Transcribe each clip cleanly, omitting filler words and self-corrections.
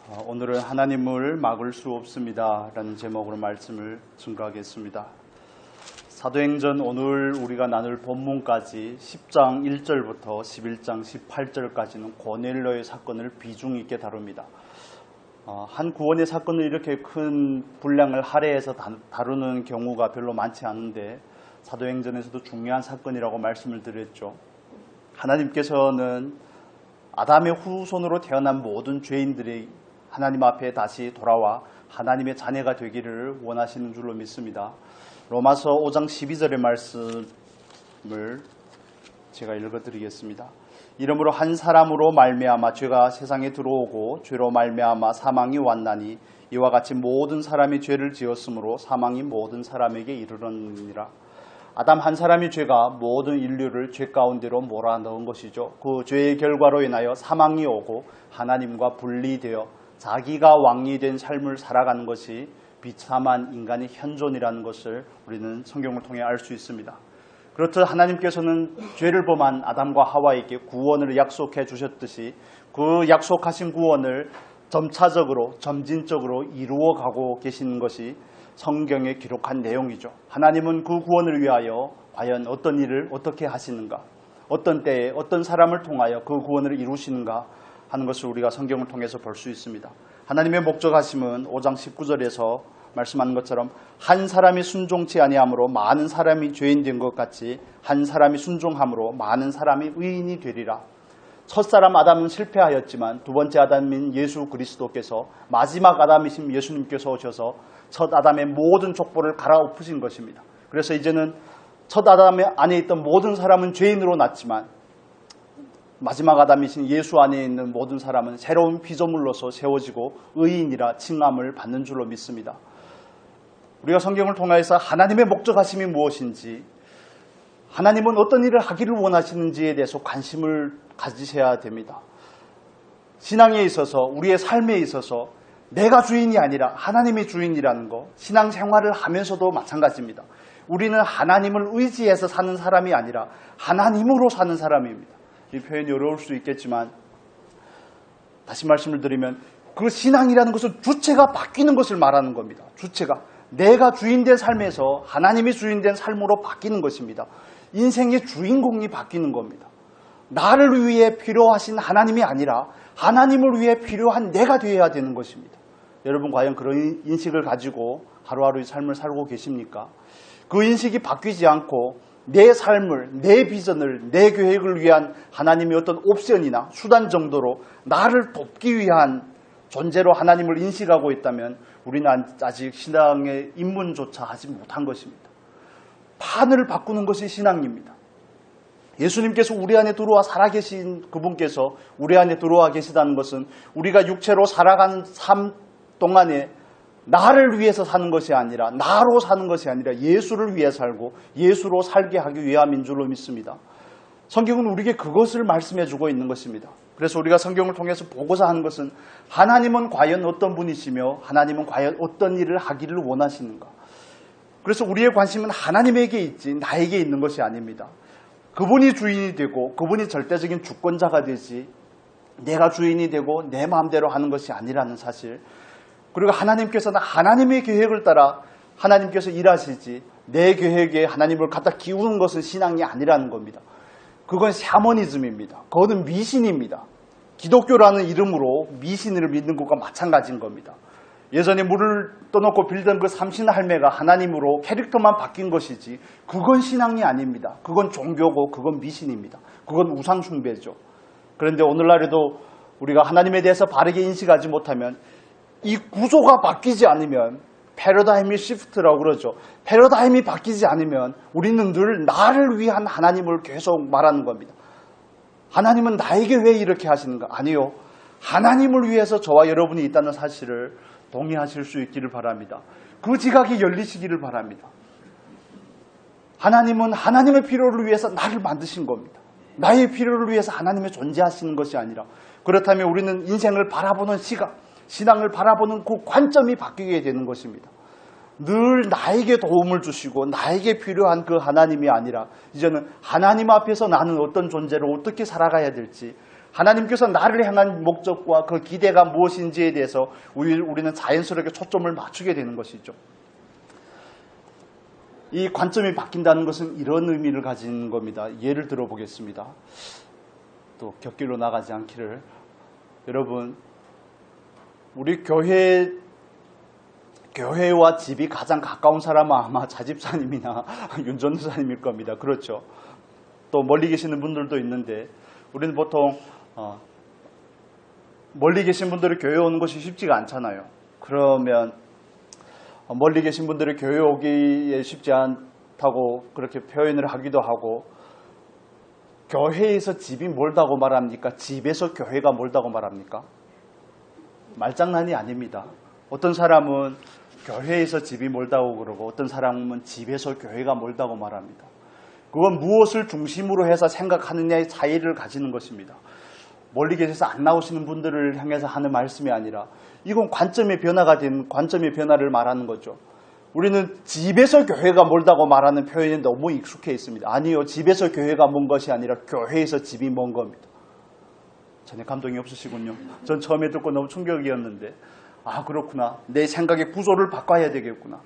오늘은 하나님을 막을 수 없습니다 라는 제목으로 말씀을 증거하겠습니다. 사도행전 오늘 우리가 나눌 본문까지 10장 1절부터 11장 18절까지는 고넬료의 사건을 비중 있게 다룹니다. 한 구원의 사건을 이렇게 큰 분량을 할애해서 다루는 경우가 별로 많지 않은데 사도행전에서도 중요한 사건이라고 말씀을 드렸죠. 하나님께서는 아담의 후손으로 태어난 모든 죄인들이 하나님 앞에 다시 돌아와 하나님의 자녀가 되기를 원하시는 줄로 믿습니다. 로마서 5장 12절의 말씀을 제가 읽어드리겠습니다. 이러므로 한 사람으로 말미암아 죄가 세상에 들어오고 죄로 말미암아 사망이 왔나니 이와 같이 모든 사람이 죄를 지었으므로 사망이 모든 사람에게 이르렀느니라. 아담 한 사람의 죄가 모든 인류를 죄 가운데로 몰아넣은 것이죠. 그 죄의 결과로 인하여 사망이 오고 하나님과 분리되어 자기가 왕이 된 삶을 살아가는 것이 비참한 인간의 현존이라는 것을 우리는 성경을 통해 알 수 있습니다. 그렇듯 하나님께서는 죄를 범한 아담과 하와에게 구원을 약속해 주셨듯이 그 약속하신 구원을 점차적으로 점진적으로 이루어가고 계시는 것이 성경에 기록한 내용이죠. 하나님은 그 구원을 위하여 과연 어떤 일을 어떻게 하시는가, 어떤 때에 어떤 사람을 통하여 그 구원을 이루시는가 하는 것을 우리가 성경을 통해서 볼 수 있습니다. 하나님의 목적하심은 5장 19절에서 말씀하는 것처럼 한 사람이 순종치 아니함으로 많은 사람이 죄인 된 것 같이 한 사람이 순종함으로 많은 사람이 의인이 되리라. 첫사람 아담은 실패하였지만 두 번째 아담인 예수 그리스도께서 마지막 아담이신 예수님께서 오셔서 첫 아담의 모든 족보를 갈아엎으신 것입니다. 그래서 이제는 첫 아담 안에 있던 모든 사람은 죄인으로 났지만 마지막 아담이신 예수 안에 있는 모든 사람은 새로운 피조물로서 세워지고 의인이라 칭함을 받는 줄로 믿습니다. 우리가 성경을 통해서 하나님의 목적하심이 무엇인지, 하나님은 어떤 일을 하기를 원하시는지에 대해서 관심을 가지셔야 됩니다. 신앙에 있어서, 우리의 삶에 있어서 내가 주인이 아니라 하나님이 주인이라는 것, 신앙생활을 하면서도 마찬가지입니다. 우리는 하나님을 의지해서 사는 사람이 아니라 하나님으로 사는 사람입니다. 이 표현이 어려울 수 있겠지만 다시 말씀을 드리면 그 신앙이라는 것은 주체가 바뀌는 것을 말하는 겁니다. 주체가 내가 주인된 삶에서 하나님이 주인된 삶으로 바뀌는 것입니다. 인생의 주인공이 바뀌는 겁니다. 나를 위해 필요하신 하나님이 아니라 하나님을 위해 필요한 내가 되어야 되는 것입니다. 여러분 과연 그런 인식을 가지고 하루하루의 삶을 살고 계십니까? 그 인식이 바뀌지 않고 내 삶을, 내 비전을, 내 계획을 위한 하나님의 어떤 옵션이나 수단 정도로 나를 돕기 위한 존재로 하나님을 인식하고 있다면 우리는 아직 신앙의 입문조차 하지 못한 것입니다. 판을 바꾸는 것이 신앙입니다. 예수님께서 우리 안에 들어와 살아계신 그분께서 우리 안에 들어와 계시다는 것은 우리가 육체로 살아가는 삶 동안에 나를 위해서 사는 것이 아니라 나로 사는 것이 아니라 예수를 위해 살고 예수로 살게 하기 위함인 줄로 믿습니다. 성경은 우리에게 그것을 말씀해 주고 있는 것입니다. 그래서 우리가 성경을 통해서 보고자 하는 것은 하나님은 과연 어떤 분이시며 하나님은 과연 어떤 일을 하기를 원하시는가. 그래서 우리의 관심은 하나님에게 있지 나에게 있는 것이 아닙니다. 그분이 주인이 되고 그분이 절대적인 주권자가 되지 내가 주인이 되고 내 마음대로 하는 것이 아니라는 사실. 그리고 하나님께서는 하나님의 계획을 따라 하나님께서 일하시지 내 계획에 하나님을 갖다 기우는 것은 신앙이 아니라는 겁니다. 그건 샤머니즘입니다. 그거는 미신입니다. 기독교라는 이름으로 미신을 믿는 것과 마찬가지인 겁니다. 예전에 물을 떠놓고 빌던 그 삼신 할매가 하나님으로 캐릭터만 바뀐 것이지 그건 신앙이 아닙니다. 그건 종교고 그건 미신입니다. 그건 우상 숭배죠. 그런데 오늘날에도 우리가 하나님에 대해서 바르게 인식하지 못하면 이 구조가 바뀌지 않으면 패러다임이 시프트라고 그러죠. 패러다임이 바뀌지 않으면 우리는 늘 나를 위한 하나님을 계속 말하는 겁니다. 하나님은 나에게 왜 이렇게 하시는가? 아니요. 하나님을 위해서 저와 여러분이 있다는 사실을 동의하실 수 있기를 바랍니다. 그 지각이 열리시기를 바랍니다. 하나님은 하나님의 필요를 위해서 나를 만드신 겁니다. 나의 필요를 위해서 하나님의 존재하시는 것이 아니라 그렇다면 우리는 인생을 바라보는 시각, 신앙을 바라보는 그 관점이 바뀌게 되는 것입니다. 늘 나에게 도움을 주시고 나에게 필요한 그 하나님이 아니라 이제는 하나님 앞에서 나는 어떤 존재로 어떻게 살아가야 될지 하나님께서 나를 향한 목적과 그 기대가 무엇인지에 대해서 우리는 자연스럽게 초점을 맞추게 되는 것이죠. 이 관점이 바뀐다는 것은 이런 의미를 가진 겁니다. 예를 들어 보겠습니다. 또 곁길로 나가지 않기를. 여러분, 우리 교회와 집이 가장 가까운 사람은 아마 자집사님이나 윤전도사님일 겁니다. 그렇죠. 또 멀리 계시는 분들도 있는데 우리는 보통 멀리 계신 분들이 교회 오는 것이 쉽지가 않잖아요. 그러면 멀리 계신 분들이 교회 오기에 쉽지 않다고 그렇게 표현을 하기도 하고, 교회에서 집이 멀다고 말합니까? 집에서 교회가 멀다고 말합니까? 말장난이 아닙니다. 어떤 사람은 교회에서 집이 멀다고 그러고 어떤 사람은 집에서 교회가 멀다고 말합니다. 그건 무엇을 중심으로 해서 생각하느냐의 차이를 가지는 것입니다. 멀리 계셔서 안 나오시는 분들을 향해서 하는 말씀이 아니라 이건 관점의 변화가 된 관점의 변화를 말하는 거죠. 우리는 집에서 교회가 멀다고 말하는 표현이 너무 익숙해 있습니다. 아니요, 집에서 교회가 먼 것이 아니라 교회에서 집이 먼 겁니다. 전혀 감동이 없으시군요. 전 처음에 듣고 너무 충격이었는데, 아 그렇구나, 내 생각의 구조를 바꿔야 되겠구나.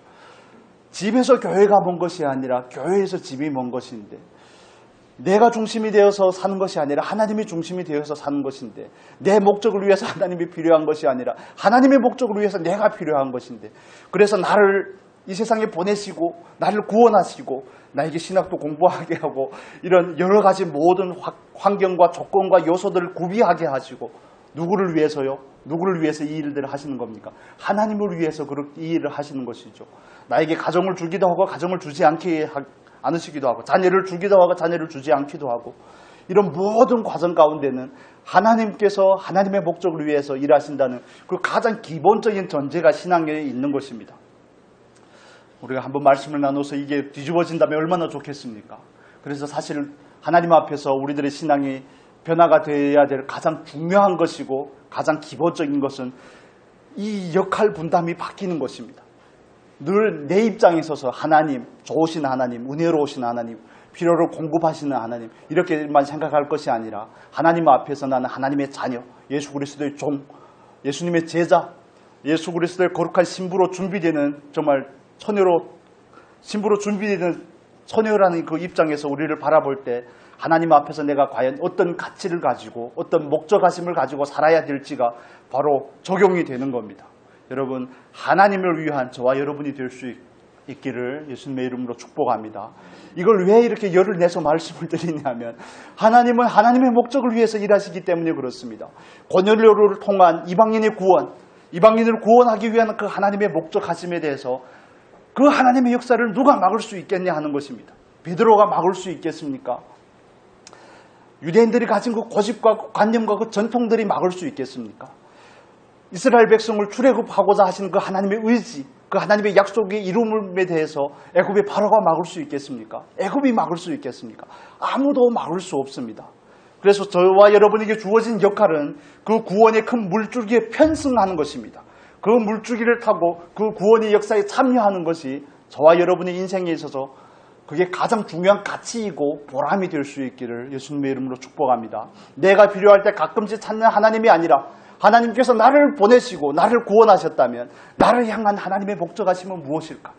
집에서 교회가 먼 것이 아니라 교회에서 집이 먼 것인데, 내가 중심이 되어서 사는 것이 아니라 하나님이 중심이 되어서 사는 것인데, 내 목적을 위해서 하나님이 필요한 것이 아니라 하나님의 목적을 위해서 내가 필요한 것인데, 그래서 나를 이 세상에 보내시고 나를 구원하시고 나에게 신학도 공부하게 하고 이런 여러 가지 모든 환경과 조건과 요소들을 구비하게 하시고, 누구를 위해서요? 누구를 위해서 이 일들을 하시는 겁니까? 하나님을 위해서 이 일을 하시는 것이죠. 나에게 가정을 주기도 하고 가정을 주지 않으시기도 하고, 자녀를 주기도 하고 자녀를 주지 않기도 하고, 이런 모든 과정 가운데는 하나님께서 하나님의 목적을 위해서 일하신다는 그 가장 기본적인 전제가 신앙에 있는 것입니다. 우리가 한번 말씀을 나눠서 이게 뒤집어진다면 얼마나 좋겠습니까? 그래서 사실 하나님 앞에서 우리들의 신앙이 변화가 되어야 될 가장 중요한 것이고 가장 기본적인 것은 이 역할 분담이 바뀌는 것입니다. 늘 내 입장에 서서 하나님, 좋으신 하나님, 은혜로우신 하나님, 필요를 공급하시는 하나님, 이렇게만 생각할 것이 아니라 하나님 앞에서 나는 하나님의 자녀, 예수 그리스도의 종, 예수님의 제자, 예수 그리스도의 거룩한 신부로 준비되는, 정말 신부로 준비되는 처녀라는 그 입장에서 우리를 바라볼 때 하나님 앞에서 내가 과연 어떤 가치를 가지고 어떤 목적하심을 가지고 살아야 될지가 바로 적용이 되는 겁니다. 여러분, 하나님을 위한 저와 여러분이 될 수 있기를 예수님의 이름으로 축복합니다. 이걸 왜 이렇게 열을 내서 말씀을 드리냐면, 하나님은 하나님의 목적을 위해서 일하시기 때문에 그렇습니다. 고넬료를 통한 이방인의 구원, 이방인을 구원하기 위한 그 하나님의 목적하심에 대해서 그 하나님의 역사를 누가 막을 수 있겠냐 하는 것입니다. 베드로가 막을 수 있겠습니까? 유대인들이 가진 그 고집과 관념과 그 전통들이 막을 수 있겠습니까? 이스라엘 백성을 출애굽하고자 하시는 그 하나님의 의지, 그 하나님의 약속의 이름에 대해서 애굽의 바로가 막을 수 있겠습니까? 애굽이 막을 수 있겠습니까? 아무도 막을 수 없습니다. 그래서 저와 여러분에게 주어진 역할은 그 구원의 큰 물줄기에 편승하는 것입니다. 그 물줄기를 타고 그 구원의 역사에 참여하는 것이 저와 여러분의 인생에 있어서 그게 가장 중요한 가치이고 보람이 될 수 있기를 예수님의 이름으로 축복합니다. 내가 필요할 때 가끔씩 찾는 하나님이 아니라 하나님께서 나를 보내시고 나를 구원하셨다면 나를 향한 하나님의 목적하심은 무엇일까?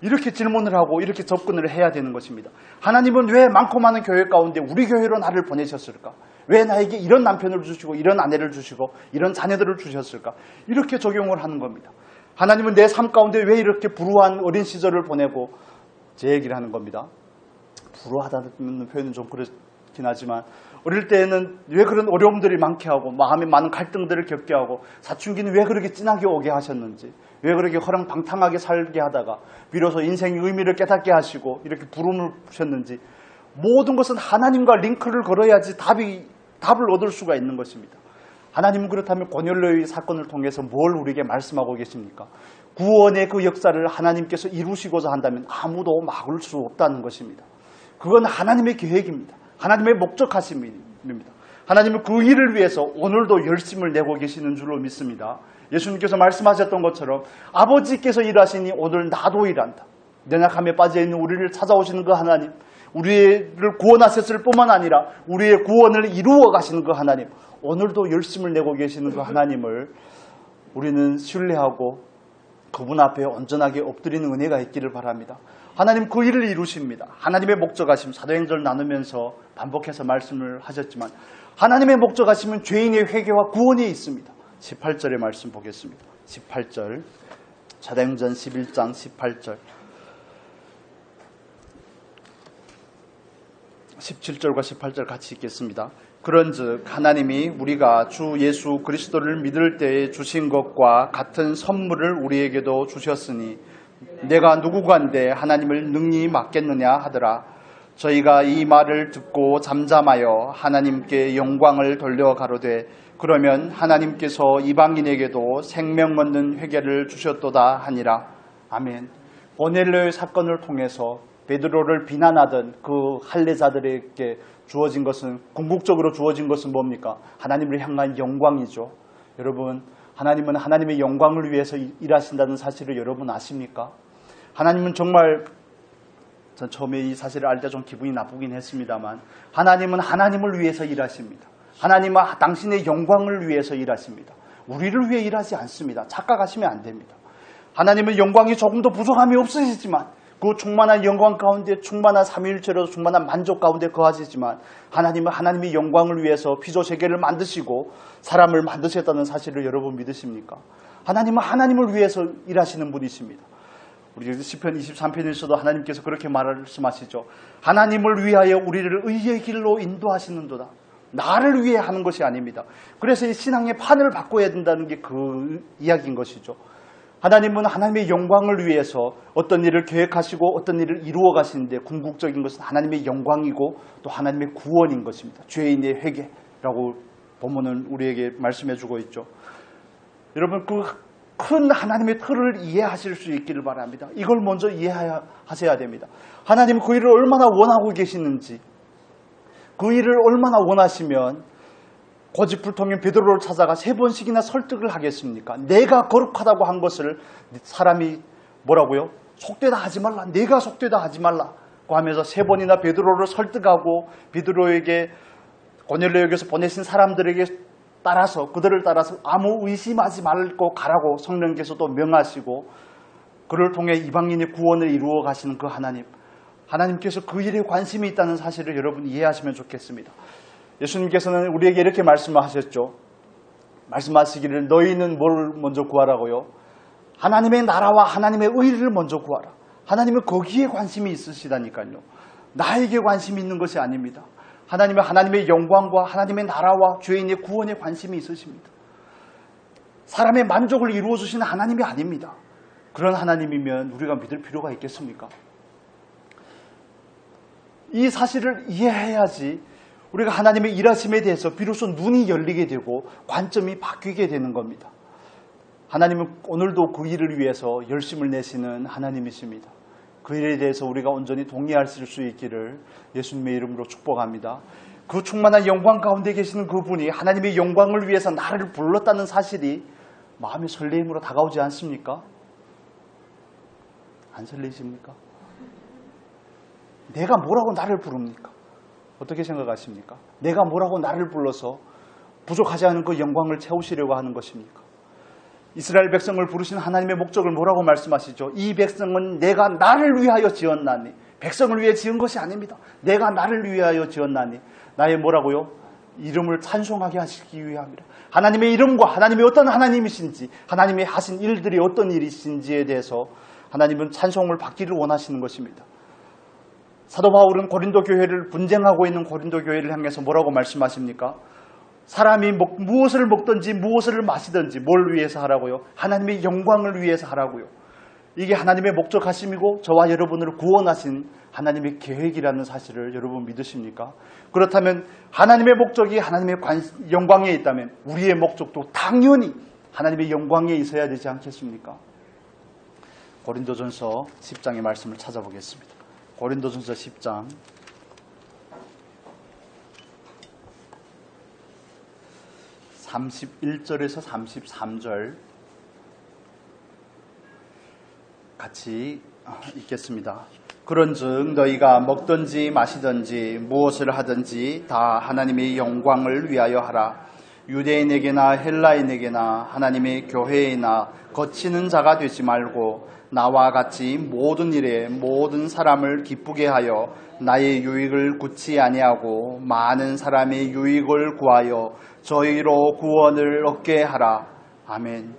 이렇게 질문을 하고 이렇게 접근을 해야 되는 것입니다. 하나님은 왜 많고 많은 교회 가운데 우리 교회로 나를 보내셨을까? 왜 나에게 이런 남편을 주시고 이런 아내를 주시고 이런 자녀들을 주셨을까? 이렇게 적용을 하는 겁니다. 하나님은 내 삶 가운데 왜 이렇게 불우한 어린 시절을 보내고, 제 얘기를 하는 겁니다. 불우하다는 표현은 좀 그렇긴 하지만 어릴 때에는 왜 그런 어려움들이 많게 하고 마음에 많은 갈등들을 겪게 하고 사춘기는 왜 그렇게 진하게 오게 하셨는지, 왜 그렇게 허랑방탕하게 살게 하다가 비로소 인생의 의미를 깨닫게 하시고 이렇게 부름을 주셨는지, 모든 것은 하나님과 링크를 걸어야지 답을 얻을 수가 있는 것입니다. 하나님은 그렇다면 고넬료의 사건을 통해서 뭘 우리에게 말씀하고 계십니까? 구원의 그 역사를 하나님께서 이루시고자 한다면 아무도 막을 수 없다는 것입니다. 그건 하나님의 계획입니다. 하나님의 목적하심입니다. 하나님은 그 일을 위해서 오늘도 열심을 내고 계시는 줄로 믿습니다. 예수님께서 말씀하셨던 것처럼 아버지께서 일하시니 오늘 나도 일한다. 연약함에 빠져있는 우리를 찾아오시는 그 하나님, 우리를 구원하셨을 뿐만 아니라 우리의 구원을 이루어 가시는 그 하나님, 오늘도 열심을 내고 계시는 그 하나님을 우리는 신뢰하고 그분 앞에 온전하게 엎드리는 은혜가 있기를 바랍니다. 하나님 그 일을 이루십니다. 하나님의 목적하심, 사도행전을 나누면서 반복해서 말씀을 하셨지만 하나님의 목적하심은 죄인의 회개와 구원이 있습니다. 18절의 말씀 보겠습니다. 18절, 사도행전 11장 18절, 17절과 18절 같이 읽겠습니다. 그런즉 하나님이 우리가 주 예수 그리스도를 믿을 때에 주신 것과 같은 선물을 우리에게도 주셨으니 내가 누구간데 하나님을 능히 맡겠느냐 하더라. 저희가 이 말을 듣고 잠잠하여 하나님께 영광을 돌려 가로되 그러면 하나님께서 이방인에게도 생명 얻는 회개를 주셨도다 하니라. 아멘. 고넬료의 사건을 통해서 베드로를 비난하던 그 할례자들에게 주어진 것은, 궁극적으로 주어진 것은 뭡니까? 하나님을 향한 영광이죠. 여러분, 하나님은 하나님의 영광을 위해서 일하신다는 사실을 여러분 아십니까? 하나님은 정말, 전 처음에 이 사실을 알 때 좀 기분이 나쁘긴 했습니다만, 하나님은 하나님을 위해서 일하십니다. 하나님은 당신의 영광을 위해서 일하십니다. 우리를 위해 일하지 않습니다. 착각하시면 안 됩니다. 하나님은 영광이 조금 더 부족함이 없으시지만 그 충만한 영광 가운데 충만한 삼위일체로 충만한 만족 가운데 거하시지만 하나님은 하나님의 영광을 위해서 피조세계를 만드시고 사람을 만드셨다는 사실을 여러분 믿으십니까? 하나님은 하나님을 위해서 일하시는 분이십니다. 우리 시편 23편에서도 하나님께서 그렇게 말씀하시죠. 하나님을 위하여 우리를 의의 길로 인도하시는도다. 나를 위해 하는 것이 아닙니다. 그래서 이 신앙의 판을 바꿔야 된다는 게 그 이야기인 것이죠. 하나님은 하나님의 영광을 위해서 어떤 일을 계획하시고 어떤 일을 이루어 가시는데 궁극적인 것은 하나님의 영광이고 또 하나님의 구원인 것입니다. 죄인의 회개라고 본문은 우리에게 말씀해 주고 있죠. 여러분, 그 큰 하나님의 틀을 이해하실 수 있기를 바랍니다. 이걸 먼저 이해하셔야 됩니다. 하나님은 그 일을 얼마나 원하고 계시는지, 그 일을 얼마나 원하시면 고집불통인 베드로를 찾아가 3번씩이나 설득을 하겠습니까? 내가 거룩하다고 한 것을 사람이 뭐라고요? 속되다 하지 말라. 내가 속되다 하지 말라고 하면서 3번이나 베드로를 설득하고 베드로에게 고넬료에게서 보내신 사람들에게 따라서 그들을 따라서 아무 의심하지 말고 가라고 성령께서도 명하시고 그를 통해 이방인의 구원을 이루어 가시는 그 하나님, 하나님께서 그 일에 관심이 있다는 사실을 여러분 이해하시면 좋겠습니다. 예수님께서는 우리에게 이렇게 말씀하셨죠. 말씀하시기를 너희는 뭘 먼저 구하라고요? 하나님의 나라와 하나님의 의를 먼저 구하라. 하나님은 거기에 관심이 있으시다니까요. 나에게 관심이 있는 것이 아닙니다. 하나님은 하나님의 영광과 하나님의 나라와 죄인의 구원에 관심이 있으십니다. 사람의 만족을 이루어 주시는 하나님이 아닙니다. 그런 하나님이면 우리가 믿을 필요가 있겠습니까? 이 사실을 이해해야지 우리가 하나님의 일하심에 대해서 비로소 눈이 열리게 되고 관점이 바뀌게 되는 겁니다. 하나님은 오늘도 그 일을 위해서 열심을 내시는 하나님이십니다. 그 일에 대해서 우리가 온전히 동의할 수 있기를 예수님의 이름으로 축복합니다. 그 충만한 영광 가운데 계시는 그분이 하나님의 영광을 위해서 나를 불렀다는 사실이 마음의 설레임으로 다가오지 않습니까? 안 설레십니까? 내가 뭐라고 나를 부릅니까? 어떻게 생각하십니까? 내가 뭐라고 나를 불러서 부족하지 않은 그 영광을 채우시려고 하는 것입니까? 이스라엘 백성을 부르신 하나님의 목적을 뭐라고 말씀하시죠? 이 백성은 내가 나를 위하여 지었나니. 백성을 위해 지은 것이 아닙니다. 내가 나를 위하여 지었나니. 나의 뭐라고요? 이름을 찬송하게 하시기 위함이라. 하나님의 이름과 하나님이 어떤 하나님이신지, 하나님이 하신 일들이 어떤 일이신지에 대해서 하나님은 찬송을 받기를 원하시는 것입니다. 사도 바울은 고린도 교회를 분쟁하고 있는 고린도 교회를 향해서 뭐라고 말씀하십니까? 사람이 무엇을 먹든지 무엇을 마시든지 뭘 위해서 하라고요? 하나님의 영광을 위해서 하라고요. 이게 하나님의 목적하심이고 저와 여러분을 구원하신 하나님의 계획이라는 사실을 여러분 믿으십니까? 그렇다면 하나님의 목적이 하나님의 영광에 있다면 우리의 목적도 당연히 하나님의 영광에 있어야 되지 않겠습니까? 고린도전서 10장의 말씀을 찾아보겠습니다. 고린도전서 10장 31절에서 33절 같이 읽겠습니다. 그런즉 너희가 먹든지 마시든지 무엇을 하든지 다 하나님의 영광을 위하여 하라. 유대인에게나 헬라인에게나 하나님의 교회에나 거치는 자가 되지 말고 나와 같이 모든 일에 모든 사람을 기쁘게 하여 나의 유익을 굳지 아니하고 많은 사람의 유익을 구하여 저희로 구원을 얻게 하라. 아멘.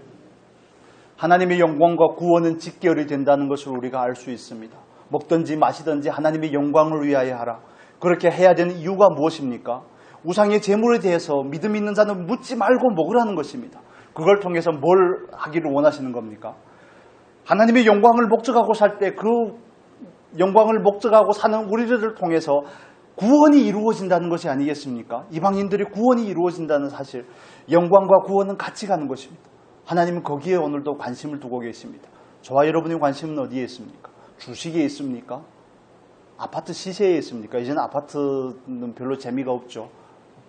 하나님의 영광과 구원은 직결이 된다는 것을 우리가 알 수 있습니다. 먹든지 마시든지 하나님의 영광을 위하여 하라. 그렇게 해야 되는 이유가 무엇입니까? 우상의 제물에 대해서 믿음 있는 자는 묻지 말고 먹으라는 것입니다. 그걸 통해서 뭘 하기를 원하시는 겁니까? 하나님의 영광을 목적하고 살 때 그 영광을 목적하고 사는 우리들을 통해서 구원이 이루어진다는 것이 아니겠습니까? 이방인들의 구원이 이루어진다는 사실, 영광과 구원은 같이 가는 것입니다. 하나님은 거기에 오늘도 관심을 두고 계십니다. 저와 여러분의 관심은 어디에 있습니까? 주식에 있습니까? 아파트 시세에 있습니까? 이제는 아파트는 별로 재미가 없죠.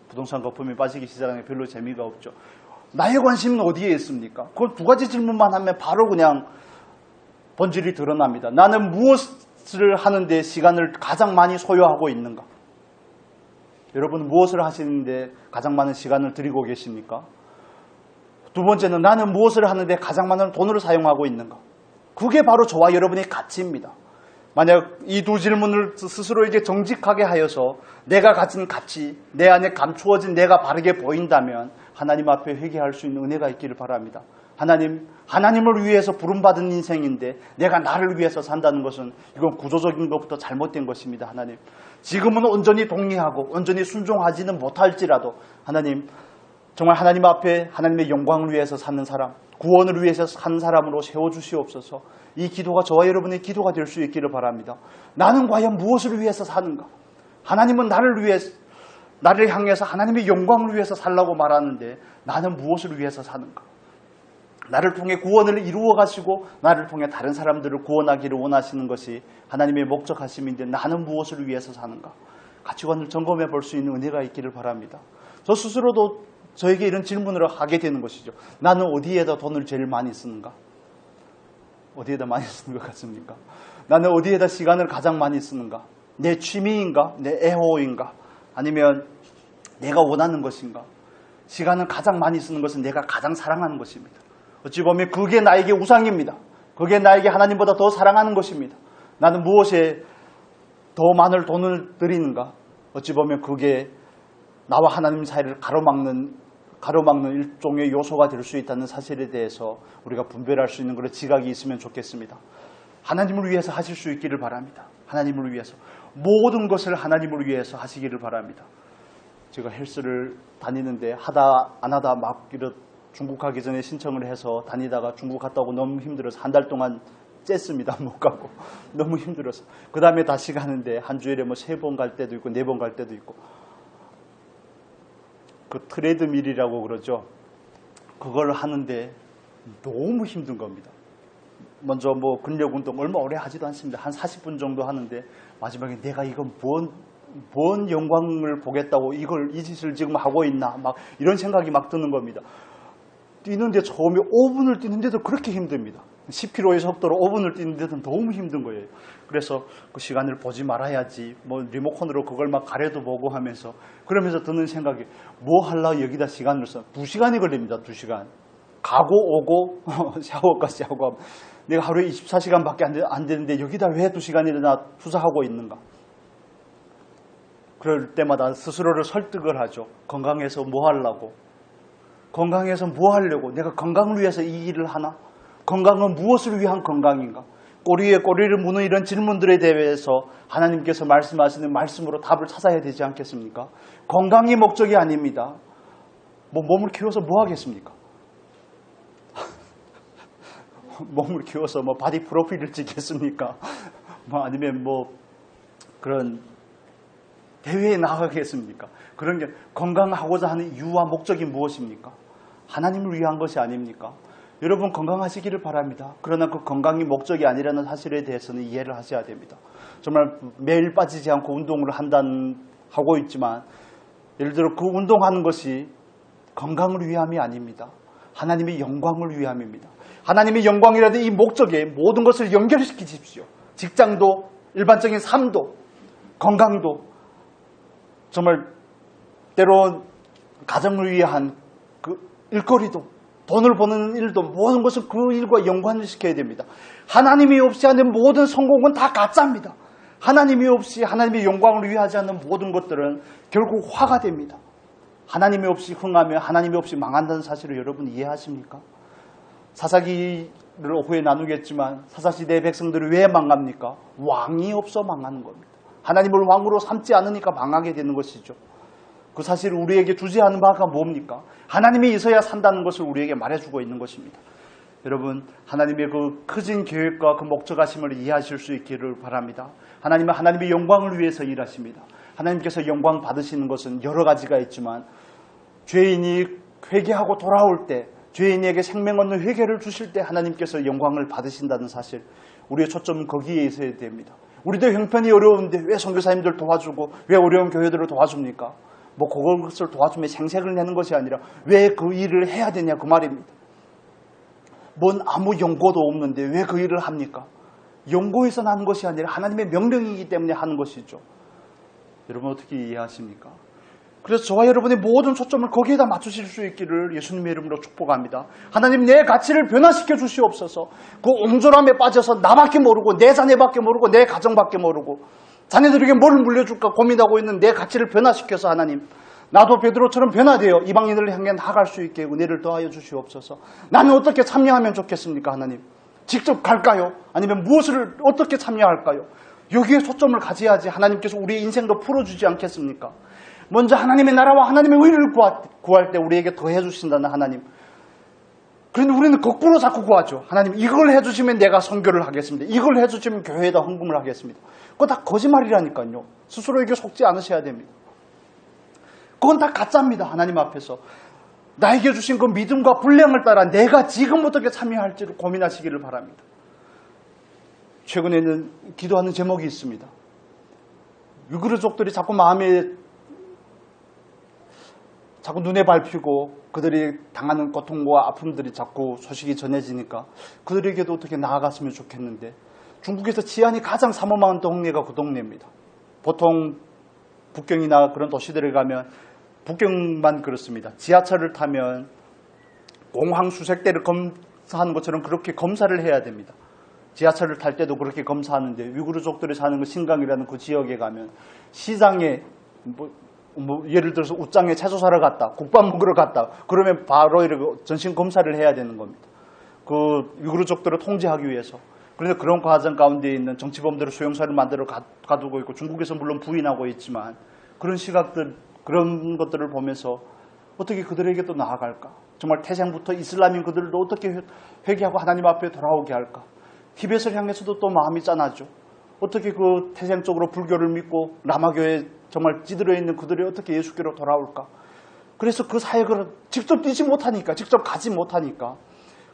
부동산 거품이 빠지기 시작하니까 별로 재미가 없죠. 나의 관심은 어디에 있습니까? 그건 두 가지 질문만 하면 바로 그냥 본질이 드러납니다. 나는 무엇을 하는데 시간을 가장 많이 소요하고 있는가? 여러분 무엇을 하시는데 가장 많은 시간을 들이고 계십니까? 두 번째는 나는 무엇을 하는데 가장 많은 돈을 사용하고 있는가? 그게 바로 저와 여러분의 가치입니다. 만약 이 두 질문을 스스로에게 정직하게 하여서 내가 가진 가치, 내 안에 감추어진 내가 바르게 보인다면 하나님 앞에 회개할 수 있는 은혜가 있기를 바랍니다. 하나님을 위해서 부름받은 인생인데 내가 나를 위해서 산다는 것은 이건 구조적인 것부터 잘못된 것입니다. 하나님, 지금은 온전히 동의하고 온전히 순종하지는 못할지라도 하나님, 정말 하나님 앞에 하나님의 영광을 위해서 사는 사람, 구원을 위해서 사는 사람으로 세워주시옵소서. 이 기도가 저와 여러분의 기도가 될 수 있기를 바랍니다. 나는 과연 무엇을 위해서 사는가? 하나님은 나를 향해서 하나님의 영광을 위해서 살라고 말하는데 나는 무엇을 위해서 사는가? 나를 통해 구원을 이루어 가시고 나를 통해 다른 사람들을 구원하기를 원하시는 것이 하나님의 목적하심인데 나는 무엇을 위해서 사는가? 가치관을 점검해 볼 수 있는 은혜가 있기를 바랍니다. 저 스스로도 저에게 이런 질문을 하게 되는 것이죠. 나는 어디에다 돈을 제일 많이 쓰는가? 어디에다 많이 쓰는 것 같습니까? 나는 어디에다 시간을 가장 많이 쓰는가? 내 취미인가? 내 애호인가? 아니면 내가 원하는 것인가? 시간을 가장 많이 쓰는 것은 내가 가장 사랑하는 것입니다. 어찌 보면 그게 나에게 우상입니다. 그게 나에게 하나님보다 더 사랑하는 것입니다. 나는 무엇에 더 많은 돈을 들이는가? 어찌 보면 그게 나와 하나님 사이를 가로막는 일종의 요소가 될 수 있다는 사실에 대해서 우리가 분별할 수 있는 그런 지각이 있으면 좋겠습니다. 하나님을 위해서 하실 수 있기를 바랍니다. 하나님을 위해서. 모든 것을 하나님을 위해서 하시기를 바랍니다. 제가 헬스를 다니는데 하다 안 하다 막 중국 가기 전에 신청을 해서 다니다가 중국 갔다 오고 너무 힘들어서 한 달 동안 쬐습니다. 못 가고. 너무 힘들어서. 그 다음에 다시 가는데 한 주일에 뭐 3번 갈 때도 있고 4번 갈 때도 있고. 그 트레드밀이라고 그러죠. 그걸 하는데 너무 힘든 겁니다. 먼저 뭐 근력 운동 얼마 오래 하지도 않습니다. 한 40분 정도 하는데 마지막에 내가 이건 뭔 영광을 보겠다고 이 짓을 지금 하고 있나 막 이런 생각이 막 드는 겁니다. 뛰는데 처음에 5분을 뛰는데도 그렇게 힘듭니다. 10km의 속도로 5분을 뛰는데도 너무 힘든 거예요. 그래서 그 시간을 보지 말아야지 뭐 리모컨으로 그걸 막 가려도 보고 하면서 그러면서 드는 생각이 뭐 하려고 여기다 시간을 써 2시간이 걸립니다. 2시간 가고 오고 샤워까지 하고 하면 내가 하루에 24시간밖에 안 되는데 여기다 왜 2시간이나 투자하고 있는가? 그럴 때마다 스스로를 설득을 하죠. 건강해서 뭐 하려고? 건강해서 뭐 하려고? 내가 건강을 위해서 이 일을 하나? 건강은 무엇을 위한 건강인가? 꼬리에 꼬리를 무는 이런 질문들에 대해서 하나님께서 말씀하시는 말씀으로 답을 찾아야 되지 않겠습니까? 건강이 목적이 아닙니다. 뭐 몸을 키워서 뭐 하겠습니까? 몸을 키워서 뭐 바디 프로필을 찍겠습니까? 뭐 아니면 뭐 그런 대회에 나가겠습니까? 그런 게 건강하고자 하는 이유와 목적이 무엇입니까? 하나님을 위한 것이 아닙니까? 여러분 건강하시기를 바랍니다. 그러나 그 건강이 목적이 아니라는 사실에 대해서는 이해를 하셔야 됩니다. 정말 매일 빠지지 않고 운동을 하고 있지만 예를 들어 그 운동하는 것이 건강을 위함이 아닙니다. 하나님의 영광을 위함입니다. 하나님의 영광이라는 이 목적에 모든 것을 연결시키십시오. 직장도 일반적인 삶도, 건강도, 정말 때론 가정을 위한 그 일거리도, 돈을 버는 일도 모든 것을 그 일과 연관을 시켜야 됩니다. 하나님이 없이 하는 모든 성공은 다 가짜입니다. 하나님이 없이 하나님의 영광을 위하지 않는 모든 것들은 결국 화가 됩니다. 하나님이 없이 흥하며 하나님이 없이 망한다는 사실을 여러분 이해하십니까? 사사기를 후에 나누겠지만 사사시대의 백성들이 왜 망합니까? 왕이 없어 망하는 겁니다. 하나님을 왕으로 삼지 않으니까 망하게 되는 것이죠. 그 사실을 우리에게 주제하는 바가 뭡니까? 하나님이 있어야 산다는 것을 우리에게 말해주고 있는 것입니다. 여러분, 하나님의 그 크진 계획과 그 목적하심을 이해하실 수 있기를 바랍니다. 하나님은 하나님의 영광을 위해서 일하십니다. 하나님께서 영광 받으시는 것은 여러 가지가 있지만 죄인이 회개하고 돌아올 때, 죄인에게 생명 얻는 회개를 주실 때 하나님께서 영광을 받으신다는 사실, 우리의 초점은 거기에 있어야 됩니다. 우리도 형편이 어려운데 왜 선교사님들 도와주고 왜 어려운 교회들을 도와줍니까? 뭐 그것을 도와주며 생색을 내는 것이 아니라 왜 그 일을 해야 되냐 그 말입니다. 뭔 아무 연고도 없는데 왜 그 일을 합니까? 연고에서 나는 것이 아니라 하나님의 명령이기 때문에 하는 것이죠. 여러분 어떻게 이해하십니까? 그래서 저와 여러분의 모든 초점을 거기에다 맞추실 수 있기를 예수님의 이름으로 축복합니다. 하나님 내 가치를 변화시켜 주시옵소서. 그 옹졸함에 빠져서 나밖에 모르고 내 자녀밖에 모르고 내 가정밖에 모르고 자녀들에게 뭘 물려줄까 고민하고 있는 내 가치를 변화시켜서 하나님, 나도 베드로처럼 변화되어 이방인을 향해 나아갈 수 있게 은혜를 더하여 주시옵소서. 나는 어떻게 참여하면 좋겠습니까? 하나님, 직접 갈까요? 아니면 무엇을 어떻게 참여할까요? 여기에 초점을 가져야지 하나님께서 우리의 인생도 풀어주지 않겠습니까? 먼저 하나님의 나라와 하나님의 의를 구할 때 우리에게 더해 주신다는 하나님. 그런데 우리는 거꾸로 자꾸 구하죠. 하나님, 이걸 해주시면 내가 선교를 하겠습니다. 이걸 해주시면 교회에다 헌금을 하겠습니다. 그거 다 거짓말이라니까요. 스스로에게 속지 않으셔야 됩니다. 그건 다 가짜입니다. 하나님 앞에서. 나에게 주신 그 믿음과 분량을 따라 내가 지금 어떻게 참여할지를 고민하시기를 바랍니다. 최근에는 기도하는 제목이 있습니다. 유그르족들이 자꾸 눈에 밟히고 그들이 당하는 고통과 아픔들이 자꾸 소식이 전해지니까 그들에게도 어떻게 나아갔으면 좋겠는데, 중국에서 치안이 가장 삼엄한 동네가 그 동네입니다. 보통 북경이나 그런 도시들에 가면, 북경만 그렇습니다. 지하철을 타면 공황 수색대를 검사하는 것처럼 그렇게 검사를 해야 됩니다. 지하철을 탈 때도 그렇게 검사하는데, 위구르족들이 사는 그 신강이라는 그 지역에 가면 시장에 예를 들어서 웃장에 채소 사러 갔다, 국밥 먹으러 갔다, 그러면 바로 이렇게 전신 검사를 해야 되는 겁니다. 그 위구르족들을 통제하기 위해서. 그런데 그런 과정 가운데 있는 정치범들을 수용소를 만들어 가두고 있고, 중국에서 물론 부인하고 있지만, 그런 시각들, 그런 것들을 보면서 어떻게 그들에게 또 나아갈까? 정말 태생부터 이슬람인 그들도 어떻게 회개하고 하나님 앞에 돌아오게 할까? 티벳을 향해서도 또 마음이 짠하죠. 어떻게 그 태생적으로 불교를 믿고 라마교에 정말 찌들어 있는 그들이 어떻게 예수께로 돌아올까? 그래서 그 사역을 직접 뛰지 못하니까, 직접 가지 못하니까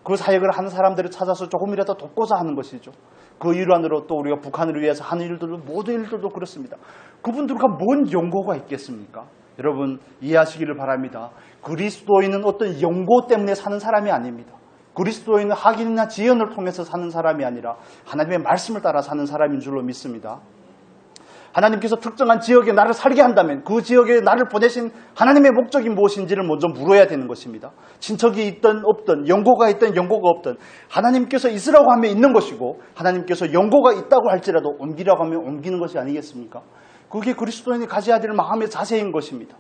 그 사역을 하는 사람들을 찾아서 조금이라도 돕고자 하는 것이죠. 그 일환으로 또 우리가 북한을 위해서 하는 일들도, 모든 일들도 그렇습니다. 그분들과 뭔 연고가 있겠습니까? 여러분 이해하시기를 바랍니다. 그리스도인은 어떤 연고 때문에 사는 사람이 아닙니다. 그리스도인은 학인이나 지연을 통해서 사는 사람이 아니라 하나님의 말씀을 따라 사는 사람인 줄로 믿습니다. 하나님께서 특정한 지역에 나를 살게 한다면 그 지역에 나를 보내신 하나님의 목적이 무엇인지를 먼저 물어야 되는 것입니다. 친척이 있든 없든, 연고가 있든 연고가 없든, 하나님께서 있으라고 하면 있는 것이고, 하나님께서 연고가 있다고 할지라도 옮기라고 하면 옮기는 것이 아니겠습니까? 그게 그리스도인이 가져야 될 마음의 자세인 것입니다.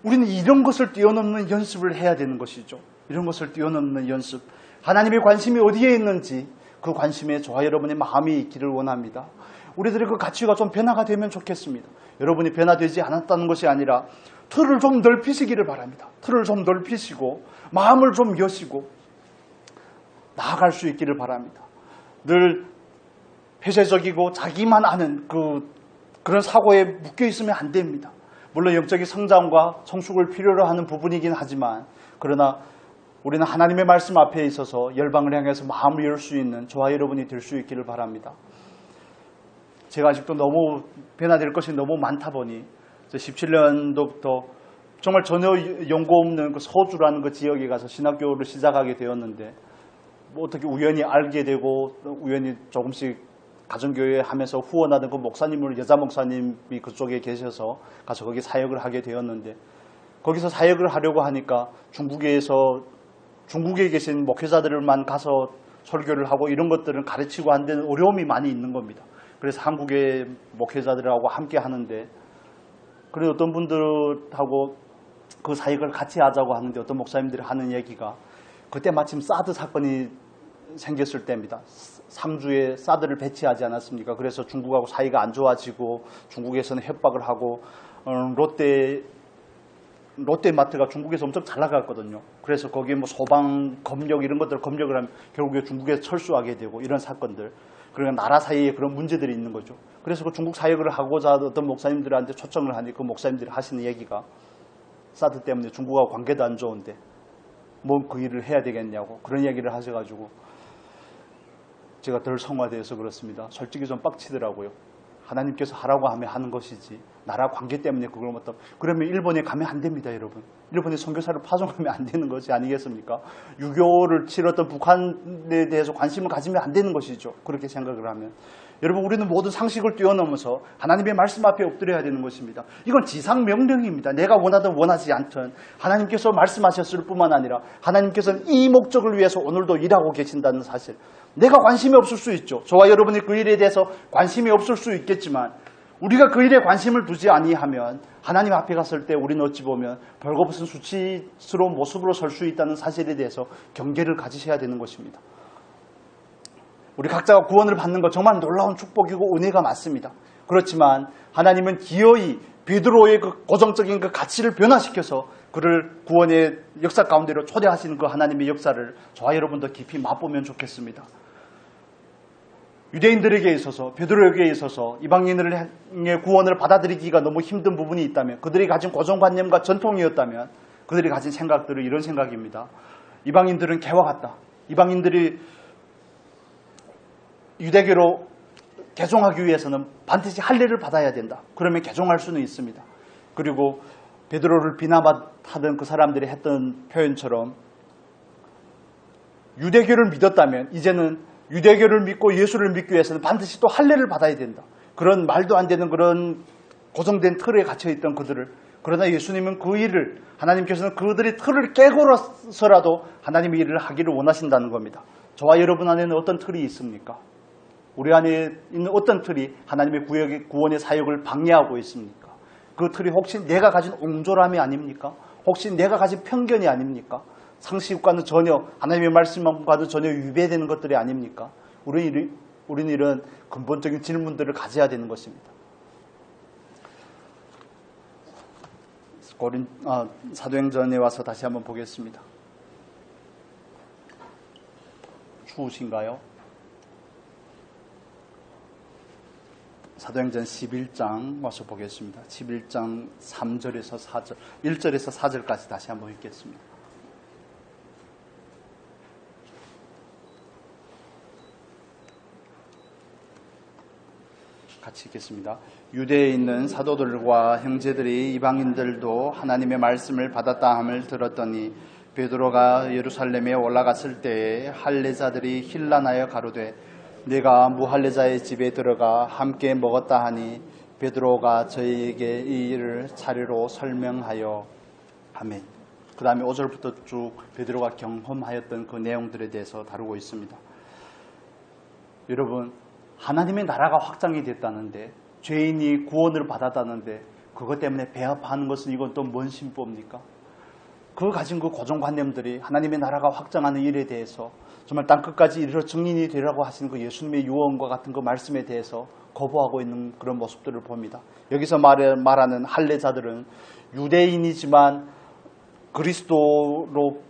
우리는 이런 것을 뛰어넘는 연습을 해야 되는 것이죠. 이런 것을 뛰어넘는 연습. 하나님의 관심이 어디에 있는지 그 관심에 저와 여러분의 마음이 있기를 원합니다. 우리들의 그 가치가 좀 변화가 되면 좋겠습니다. 여러분이 변화되지 않았다는 것이 아니라 틀을 좀 넓히시기를 바랍니다. 틀을 좀 넓히시고 마음을 좀 여시고 나아갈 수 있기를 바랍니다. 늘 폐쇄적이고 자기만 아는 그런 사고에 묶여 있으면 안 됩니다. 물론 영적인 성장과 성숙을 필요로 하는 부분이긴 하지만, 그러나 우리는 하나님의 말씀 앞에 있어서 열방을 향해서 마음을 열 수 있는 저와 여러분이 될 수 있기를 바랍니다. 제가 아직도 너무 변화될 것이 너무 많다 보니 17년도부터 정말 전혀 연고 없는 그 서주라는 그 지역에 가서 신학교를 시작하게 되었는데, 뭐 어떻게 우연히 알게 되고 우연히 조금씩 가정교회 하면서 후원하던 그 목사님을 여자 목사님이 그쪽에 계셔서 가서 거기 사역을 하게 되었는데 거기서 사역을 하려고 하니까 중국에 계신 목회자들만 가서 설교를 하고 이런 것들은 가르치고 안 되는 어려움이 많이 있는 겁니다. 그래서 한국의 목회자들하고 함께 하는데 그래도 어떤 분들하고 그 사역을 같이 하자고 하는데 어떤 목사님들이 하는 얘기가 그때 마침 사드 사건이 생겼을 때입니다. 상주에 사드를 배치하지 않았습니까? 그래서 중국하고 사이가 안 좋아지고 중국에서는 협박을 하고 롯데마트가 중국에서 엄청 잘 나갔거든요. 그래서 거기에 뭐 소방, 검역 이런 것들 검역을 하면 결국에 중국에서 철수하게 되고 이런 사건들. 그러니까 나라 사이에 그런 문제들이 있는 거죠. 그래서 그 중국 사역을 하고자 어떤 목사님들한테 초청을 하니 그 목사님들이 하시는 얘기가 사드 때문에 중국하고 관계도 안 좋은데 뭐 그 일을 해야 되겠냐고 그런 얘기를 하셔가지고 제가 덜 성화되어서 그렇습니다. 솔직히 좀 빡치더라고요. 하나님께서 하라고 하면 하는 것이지 나라 관계 때문에 그걸 못하고 그러면 일본에 가면 안 됩니다. 여러분. 일본에 선교사를 파송하면 안 되는 것이 아니겠습니까? 6.25를 치렀던 북한에 대해서 관심을 가지면 안 되는 것이죠. 그렇게 생각을 하면. 여러분 우리는 모든 상식을 뛰어넘어서 하나님의 말씀 앞에 엎드려야 되는 것입니다. 이건 지상명령입니다. 내가 원하든 원하지 않든 하나님께서 말씀하셨을 뿐만 아니라 하나님께서는 이 목적을 위해서 오늘도 일하고 계신다는 사실. 내가 관심이 없을 수 있죠. 저와 여러분이 그 일에 대해서 관심이 없을 수 있겠지만 우리가 그 일에 관심을 두지 아니하면 하나님 앞에 갔을 때 우리는 어찌 보면 벌거벗은 수치스러운 모습으로 설 수 있다는 사실에 대해서 경계를 가지셔야 되는 것입니다. 우리 각자가 구원을 받는 것 정말 놀라운 축복이고 은혜가 맞습니다. 그렇지만 하나님은 기어이 베드로의 그 고정적인 그 가치를 변화시켜서 그를 구원의 역사 가운데로 초대하시는 그 하나님의 역사를 저와 여러분도 깊이 맛보면 좋겠습니다. 유대인들에게 있어서 베드로에게 있어서 이방인의 구원을 받아들이기가 너무 힘든 부분이 있다면 그들이 가진 고정관념과 전통이었다면 그들이 가진 생각들은 이런 생각입니다. 이방인들은 개와 같다. 이방인들이 유대교로 개종하기 위해서는 반드시 할례를 받아야 된다. 그러면 개종할 수는 있습니다. 그리고 베드로를 비난하던 그 사람들이 했던 표현처럼 유대교를 믿었다면 이제는 유대교를 믿고 예수를 믿기 위해서는 반드시 또 할례를 받아야 된다. 그런 말도 안 되는 그런 고정된 틀에 갇혀있던 그들을 그러나 예수님은 그 일을 하나님께서는 그들의 틀을 깨고서라도 하나님의 일을 하기를 원하신다는 겁니다. 저와 여러분 안에는 어떤 틀이 있습니까? 우리 안에 있는 어떤 틀이 하나님의 구원의 사역을 방해하고 있습니까? 그 틀이 혹시 내가 가진 옹졸함이 아닙니까? 혹시 내가 가진 편견이 아닙니까? 상식과는 전혀 하나님의 말씀과도 전혀 위배되는 것들이 아닙니까? 우리는 이런 근본적인 질문들을 가져야 되는 것입니다. 사도행전에 와서 다시 한번 보겠습니다. 추우신가요? 사도행전 11장 와서 보겠습니다. 11장 3절에서 4절, 1절에서 4절까지 다시 한번 읽겠습니다. 같이 읽겠습니다. 유대에 있는 사도들과 형제들이 이방인들도 하나님의 말씀을 받았다 함을 들었더니 베드로가 예루살렘에 올라갔을 때에 할례자들이 힐난하여 가로되 내가 무할례자의 집에 들어가 함께 먹었다 하니 베드로가 저희에게 이 일을 차례로 설명하여 아멘. 그 다음에 5절부터 쭉 베드로가 경험하였던 그 내용들에 대해서 다루고 있습니다. 여러분 하나님의 나라가 확장이 됐다는데 죄인이 구원을 받았다는데 그것 때문에 배합하는 것은 이건 또 뭔 신법입니까? 그 가진 그 고정관념들이 하나님의 나라가 확장하는 일에 대해서 정말 땅끝까지 이르러 증인이 되라고 하신 그 예수님의 유언과 같은 그 말씀에 대해서 거부하고 있는 그런 모습들을 봅니다. 여기서 말하는 할례자들은 유대인이지만 그리스도교로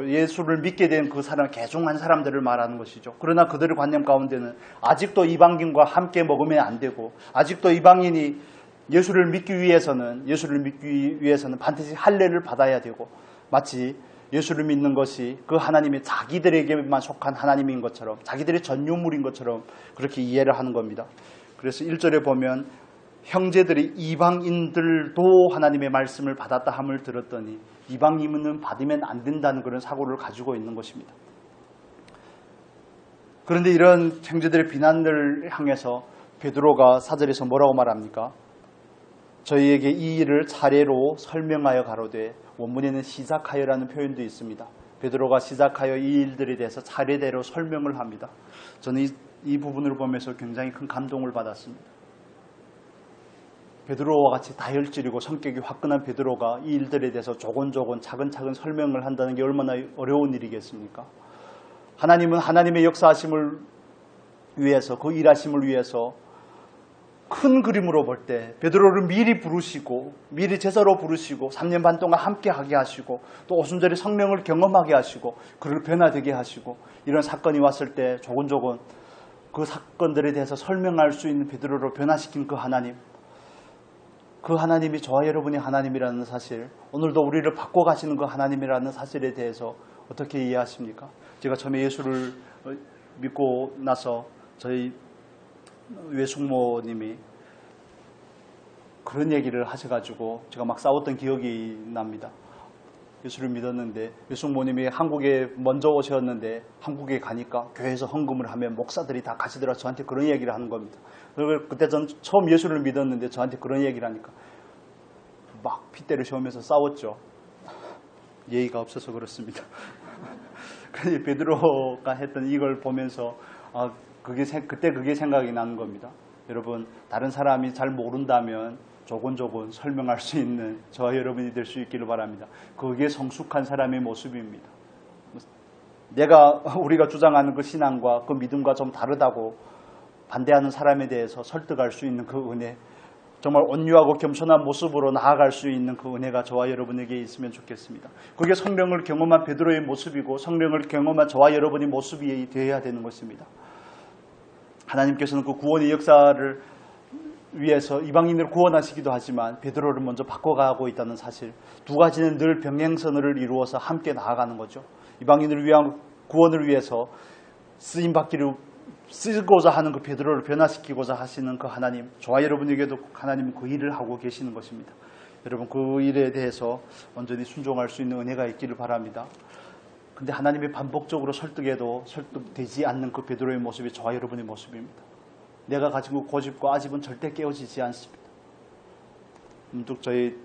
예수를 믿게 된 그 사람, 개종한 사람들을 말하는 것이죠. 그러나 그들의 관념 가운데는 아직도 이방인과 함께 먹으면 안 되고 아직도 이방인이 예수를 믿기 위해서는 반드시 할례를 받아야 되고 마치 예수를 믿는 것이 그 하나님의 자기들에게만 속한 하나님인 것처럼 자기들의 전유물인 것처럼 그렇게 이해를 하는 겁니다. 그래서 1절에 보면 형제들이 이방인들도 하나님의 말씀을 받았다 함을 들었더니 이방인은 받으면 안 된다는 그런 사고를 가지고 있는 것입니다. 그런데 이런 형제들의 비난을 향해서 베드로가 4절에서 뭐라고 말합니까? 저희에게 이 일을 차례로 설명하여 가로되, 원문에는 시작하여라는 표현도 있습니다. 베드로가 시작하여 이 일들에 대해서 차례대로 설명을 합니다. 저는 이 부분을 보면서 굉장히 큰 감동을 받았습니다. 베드로와 같이 다혈질이고 성격이 화끈한 베드로가 이 일들에 대해서 조곤조곤 차근차근 설명을 한다는 게 얼마나 어려운 일이겠습니까? 하나님은 하나님의 역사하심을 위해서, 그 일하심을 위해서 큰 그림으로 볼 때 베드로를 미리 부르시고, 미리 제사로 부르시고 3년 반 동안 함께하게 하시고, 또 오순절에 성령을 경험하게 하시고 그를 변화되게 하시고, 이런 사건이 왔을 때 조곤조곤 그 사건들에 대해서 설명할 수 있는 베드로를 변화시킨 그 하나님, 그 하나님이 저와 여러분의 하나님이라는 사실, 오늘도 우리를 바꿔가시는 그 하나님이라는 사실에 대해서 어떻게 이해하십니까? 제가 처음에 예수를 믿고 나서 저희 외숙모님이 그런 얘기를 하셔가지고 제가 막 싸웠던 기억이 납니다. 예수를 믿었는데 외숙모님이 한국에 먼저 오셨는데, 한국에 가니까 교회에서 헌금을 하면 목사들이 다 가시더라. 저한테 그런 얘기를 하는 겁니다. 그때 전 처음 예수를 믿었는데 저한테 그런 얘기를 하니까 막 핏대를 세우면서 싸웠죠. 예의가 없어서 그렇습니다. 그런데 베드로가 했던 이걸 보면서 그때 그게 생각이 나는 겁니다. 여러분, 다른 사람이 잘 모른다면 조곤조곤 설명할 수 있는 저와 여러분이 될 수 있기를 바랍니다. 그게 성숙한 사람의 모습입니다. 우리가 주장하는 그 신앙과 그 믿음과 좀 다르다고 반대하는 사람에 대해서 설득할 수 있는 그 은혜, 정말 온유하고 겸손한 모습으로 나아갈 수 있는 그 은혜가 저와 여러분에게 있으면 좋겠습니다. 그게 성령을 경험한 베드로의 모습이고, 성령을 경험한 저와 여러분의 모습이 되어야 되는 것입니다. 하나님께서는 그 구원의 역사를 위해서 이방인을 구원하시기도 하지만 베드로를 먼저 바꿔가고 있다는 사실, 두 가지는 늘 병행선을 이루어서 함께 나아가는 거죠. 이방인을 위한 구원을 위해서 쓰고자 하는 그 베드로를 변화시키고자 하시는 그 하나님, 저와 여러분에게도 하나님은 그 일을 하고 계시는 것입니다. 여러분, 그 일에 대해서 온전히 순종할 수 있는 은혜가 있기를 바랍니다. 근데 하나님이 반복적으로 설득해도 설득되지 않는 그 베드로의 모습이 저와 여러분의 모습입니다. 내가 가지고 고집과 아집은 절대 깨어지지 않습니다. 문득 저희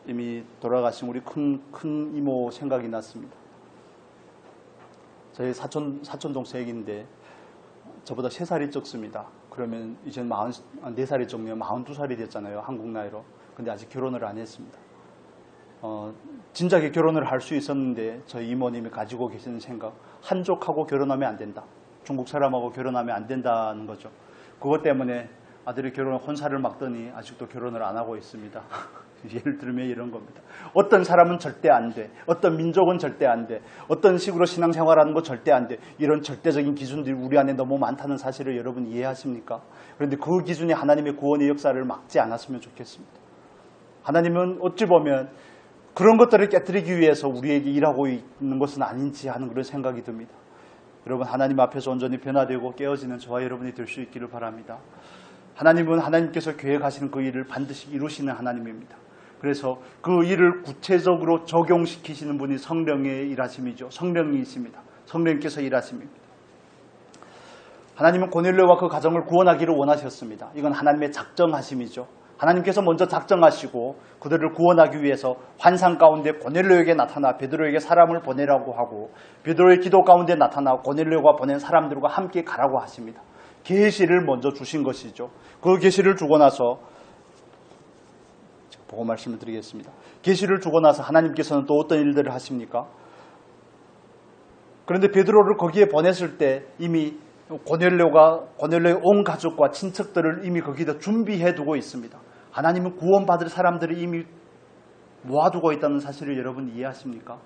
이미 돌아가신 우리 큰 이모 생각이 났습니다. 저희 사촌 동생인데 저보다 3살이 적습니다. 그러면 이제 4살이 적네요. 42살이 됐잖아요. 한국 나이로. 근데 아직 결혼을 안 했습니다. 진작에 결혼을 할 수 있었는데 저희 이모님이 가지고 계시는 생각, 한족하고 결혼하면 안 된다. 중국 사람하고 결혼하면 안 된다는 거죠. 그것 때문에 아들이 혼사를 막더니 아직도 결혼을 안 하고 있습니다. 예를 들면 이런 겁니다. 어떤 사람은 절대 안 돼. 어떤 민족은 절대 안 돼. 어떤 식으로 신앙생활하는 거 절대 안 돼. 이런 절대적인 기준들이 우리 안에 너무 많다는 사실을 여러분 이해하십니까? 그런데 그 기준이 하나님의 구원의 역사를 막지 않았으면 좋겠습니다. 하나님은 어찌 보면 그런 것들을 깨뜨리기 위해서 우리에게 일하고 있는 것은 아닌지 하는 그런 생각이 듭니다. 여러분, 하나님 앞에서 온전히 변화되고 깨어지는 저와 여러분이 될 수 있기를 바랍니다. 하나님은 하나님께서 계획하시는 그 일을 반드시 이루시는 하나님입니다. 그래서 그 일을 구체적으로 적용시키시는 분이 성령의 일하심이죠. 성령이십니다. 성령께서 일하심입니다. 하나님은 고넬료와 그 가정을 구원하기를 원하셨습니다. 이건 하나님의 작정하심이죠. 하나님께서 먼저 작정하시고 그들을 구원하기 위해서 환상 가운데 고넬료에게 나타나 베드로에게 사람을 보내라고 하고, 베드로의 기도 가운데 나타나 고넬료가 보낸 사람들과 함께 가라고 하십니다. 계시를 먼저 주신 것이죠. 그 계시를 주고 나서 보고 말씀을 드리겠습니다. 계시를 주고 나서 하나님께서는 또 어떤 일들을 하십니까? 그런데 베드로를 거기에 보냈을 때 이미 고넬료의 온 가족과 친척들을 이미 거기다 준비해 두고 있습니다. 하나님은 구원받을 사람들을 이미 모아두고 있다는 사실을 여러분 이해하십니까?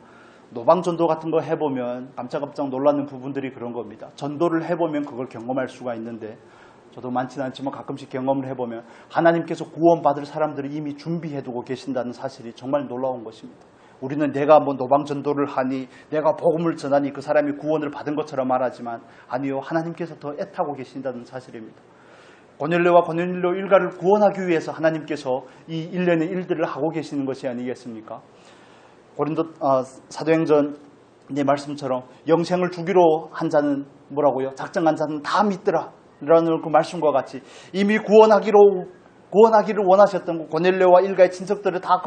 노방전도 같은 거 해보면 깜짝깜짝 놀라는 부분들이 그런 겁니다. 전도를 해보면 그걸 경험할 수가 있는데, 저도 많지는 않지만 가끔씩 경험을 해보면 하나님께서 구원받을 사람들을 이미 준비해두고 계신다는 사실이 정말 놀라운 것입니다. 우리는 내가 노방전도를 하니, 내가 복음을 전하니 그 사람이 구원을 받은 것처럼 말하지만, 아니요, 하나님께서 더 애타고 계신다는 사실입니다. 고넬료와 고넬료 일가를 구원하기 위해서 하나님께서 이 일련의 일들을 하고 계시는 것이 아니겠습니까? 사도행전 내 말씀처럼 영생을 주기로 한 자는 뭐라고요? 작정한 자는 다 믿더라 라는 그 말씀과 같이 이미 구원하기를 원하셨던 고넬료와 일가의 친척들을 다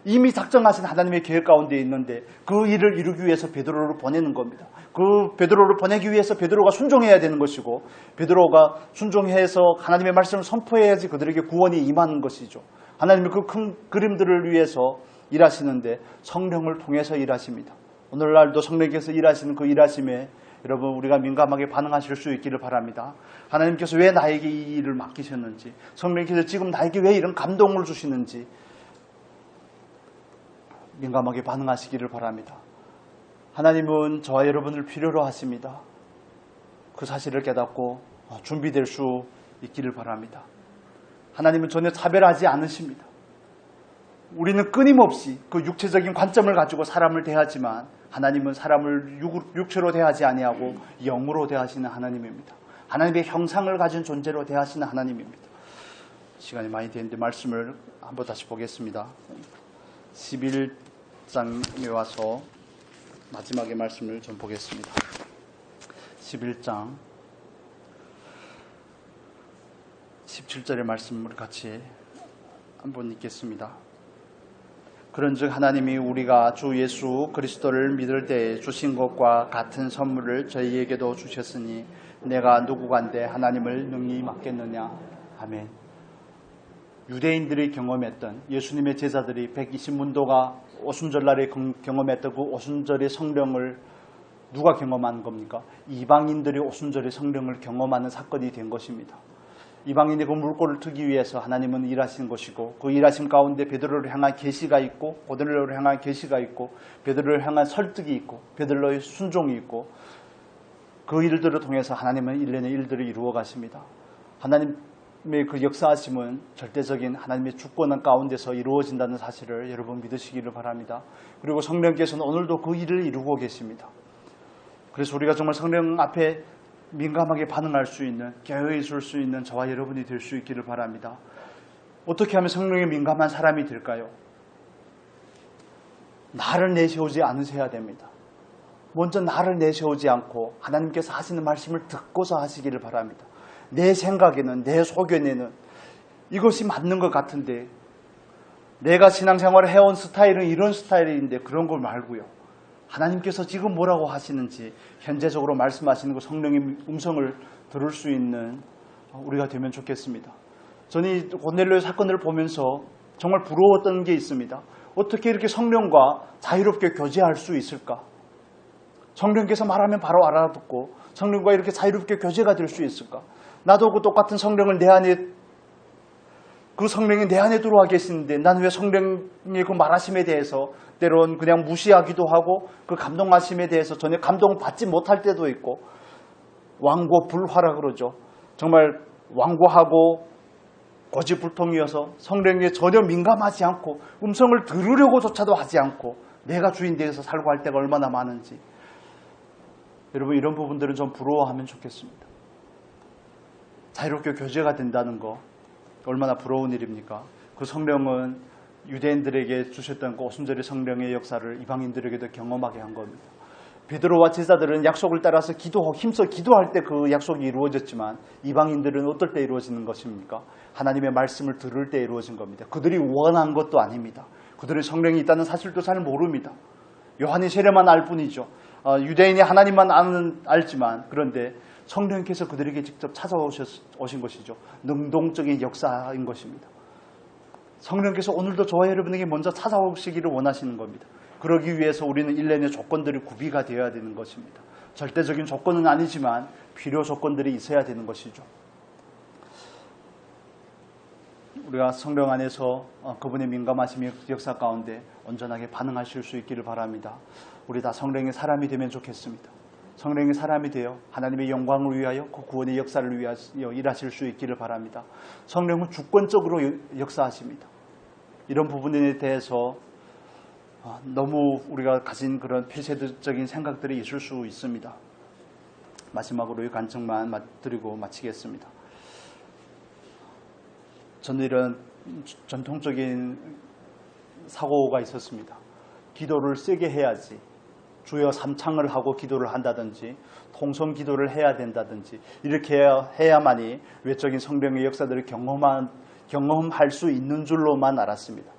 이미 작정하신 하나님의 계획 가운데 있는데 그 일을 이루기 위해서 베드로를 보내는 겁니다. 그 베드로를 보내기 위해서 베드로가 순종해야 되는 것이고 베드로가 순종해서 하나님의 말씀을 선포해야지 그들에게 구원이 임하는 것이죠. 하나님의 그 큰 그림들을 위해서 일하시는데 성령을 통해서 일하십니다. 오늘날도 성령께서 일하시는 그 일하심에 여러분 우리가 민감하게 반응하실 수 있기를 바랍니다. 하나님께서 왜 나에게 이 일을 맡기셨는지, 성령께서 지금 나에게 왜 이런 감동을 주시는지 민감하게 반응하시기를 바랍니다. 하나님은 저와 여러분을 필요로 하십니다. 그 사실을 깨닫고 준비될 수 있기를 바랍니다. 하나님은 전혀 차별하지 않으십니다. 우리는 끊임없이 그 육체적인 관점을 가지고 사람을 대하지만 하나님은 사람을 육체로 대하지 아니하고 영으로 대하시는 하나님입니다. 하나님의 형상을 가진 존재로 대하시는 하나님입니다. 시간이 많이 되는데 말씀을 한번 다시 보겠습니다. 11장에 와서 마지막의 말씀을 좀 보겠습니다. 11장 17절의 말씀을 같이 한번 읽겠습니다. 그런즉 하나님이 우리가 주 예수 그리스도를 믿을 때에 주신 것과 같은 선물을 저희에게도 주셨으니 내가 누구간데 하나님을 능히 맡겠느냐. 아멘. 유대인들이 경험했던 예수님의 제자들이 120문도가 오순절날에 경험했던 그 오순절의 성령을 누가 경험한 겁니까? 이방인들이 오순절의 성령을 경험하는 사건이 된 것입니다. 이방인의 그 물꼬를 트기 위해서 하나님은 일하신 것이고 그 일하심 가운데 베드로를 향한 계시가 있고 고넬료를 향한 계시가 있고 베드로를 향한 설득이 있고 베드로의 순종이 있고 그 일들을 통해서 하나님은 일련의 일들을 이루어 가십니다. 하나님의 그 역사하심은 절대적인 하나님의 주권 가운데서 이루어진다는 사실을 여러분 믿으시기를 바랍니다. 그리고 성령께서는 오늘도 그 일을 이루고 계십니다. 그래서 우리가 정말 성령 앞에 민감하게 반응할 수 있는, 깨어 있을 수 있는 저와 여러분이 될 수 있기를 바랍니다. 어떻게 하면 성령에 민감한 사람이 될까요? 나를 내세우지 않으셔야 됩니다. 먼저 나를 내세우지 않고 하나님께서 하시는 말씀을 듣고서 하시기를 바랍니다. 내 생각에는, 내 소견에는 이것이 맞는 것 같은데 내가 신앙생활을 해온 스타일은 이런 스타일인데 그런 걸 말고요. 하나님께서 지금 뭐라고 하시는지 현재적으로 말씀하시는 그 성령의 음성을 들을 수 있는 우리가 되면 좋겠습니다. 저는 이 고넬료의 사건을 보면서 정말 부러웠던 게 있습니다. 어떻게 이렇게 성령과 자유롭게 교제할 수 있을까? 성령께서 말하면 바로 알아듣고 성령과 이렇게 자유롭게 교제가 될 수 있을까? 나도 그 똑같은 성령을 내 안에 그 성령이 내 안에 들어와 계시는데 난 왜 성령의 그 말하심에 대해서 때론 그냥 무시하기도 하고 그 감동하심에 대해서 전혀 감동받지 못할 때도 있고 완고불화라 그러죠. 정말 완고하고 고집불통이어서 성령에 전혀 민감하지 않고 음성을 들으려고조차도 하지 않고 내가 주인 되어서 살고 할 때가 얼마나 많은지 여러분 이런 부분들은 좀 부러워하면 좋겠습니다. 자유롭게 교제가 된다는 거 얼마나 부러운 일입니까? 그 성령은 유대인들에게 주셨던 그 오순절의 성령의 역사를 이방인들에게도 경험하게 한 겁니다. 베드로와 제자들은 약속을 따라서 힘써 기도할 때 그 약속이 이루어졌지만 이방인들은 어떨 때 이루어지는 것입니까? 하나님의 말씀을 들을 때 이루어진 겁니다. 그들이 원한 것도 아닙니다. 그들은 성령이 있다는 사실도 잘 모릅니다. 요한이 세례만 알 뿐이죠. 유대인이 하나님만 알지만 그런데 성령께서 그들에게 직접 찾아오신 것이죠. 능동적인 역사인 것입니다. 성령께서 오늘도 저와 여러분에게 먼저 찾아오시기를 원하시는 겁니다. 그러기 위해서 우리는 일련의 조건들이 구비가 되어야 되는 것입니다. 절대적인 조건은 아니지만 필요 조건들이 있어야 되는 것이죠. 우리가 성령 안에서 그분의 민감하심의 역사 가운데 온전하게 반응하실 수 있기를 바랍니다. 우리 다 성령의 사람이 되면 좋겠습니다. 성령의 사람이 되어 하나님의 영광을 위하여 그 구원의 역사를 위하여 일하실 수 있기를 바랍니다. 성령은 주권적으로 역사하십니다. 이런 부분에 대해서 너무 우리가 가진 그런 폐쇄적인 생각들이 있을 수 있습니다. 마지막으로 이 간증만 드리고 마치겠습니다. 저는 이런 전통적인 사고가 있었습니다. 기도를 세게 해야지 주여 삼창을 하고 기도를 한다든지 통성 기도를 해야 된다든지 이렇게 해야만이 외적인 성령의 역사들을 경험할 수 있는 줄로만 알았습니다.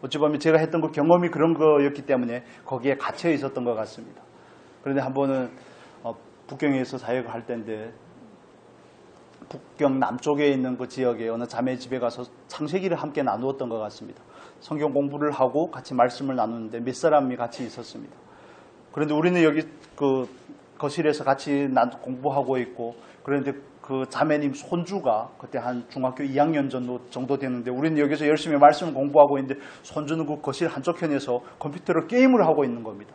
어찌 보면 제가 했던 그 경험이 그런 거였기 때문에 거기에 갇혀 있었던 것 같습니다. 그런데 한 번은 북경에서 사역을 할 때인데 북경 남쪽에 있는 그 지역에 어느 자매 집에 가서 창세기를 함께 나누었던 것 같습니다. 성경 공부를 하고 같이 말씀을 나누는데 몇 사람이 같이 있었습니다. 그런데 우리는 여기 그 거실에서 같이 공부하고 있고, 그런데 그 자매님 손주가 그때 한 중학교 2학년 정도 됐는데 우리는 여기서 열심히 말씀을 공부하고 있는데 손주는 그 거실 한쪽 편에서 컴퓨터로 게임을 하고 있는 겁니다.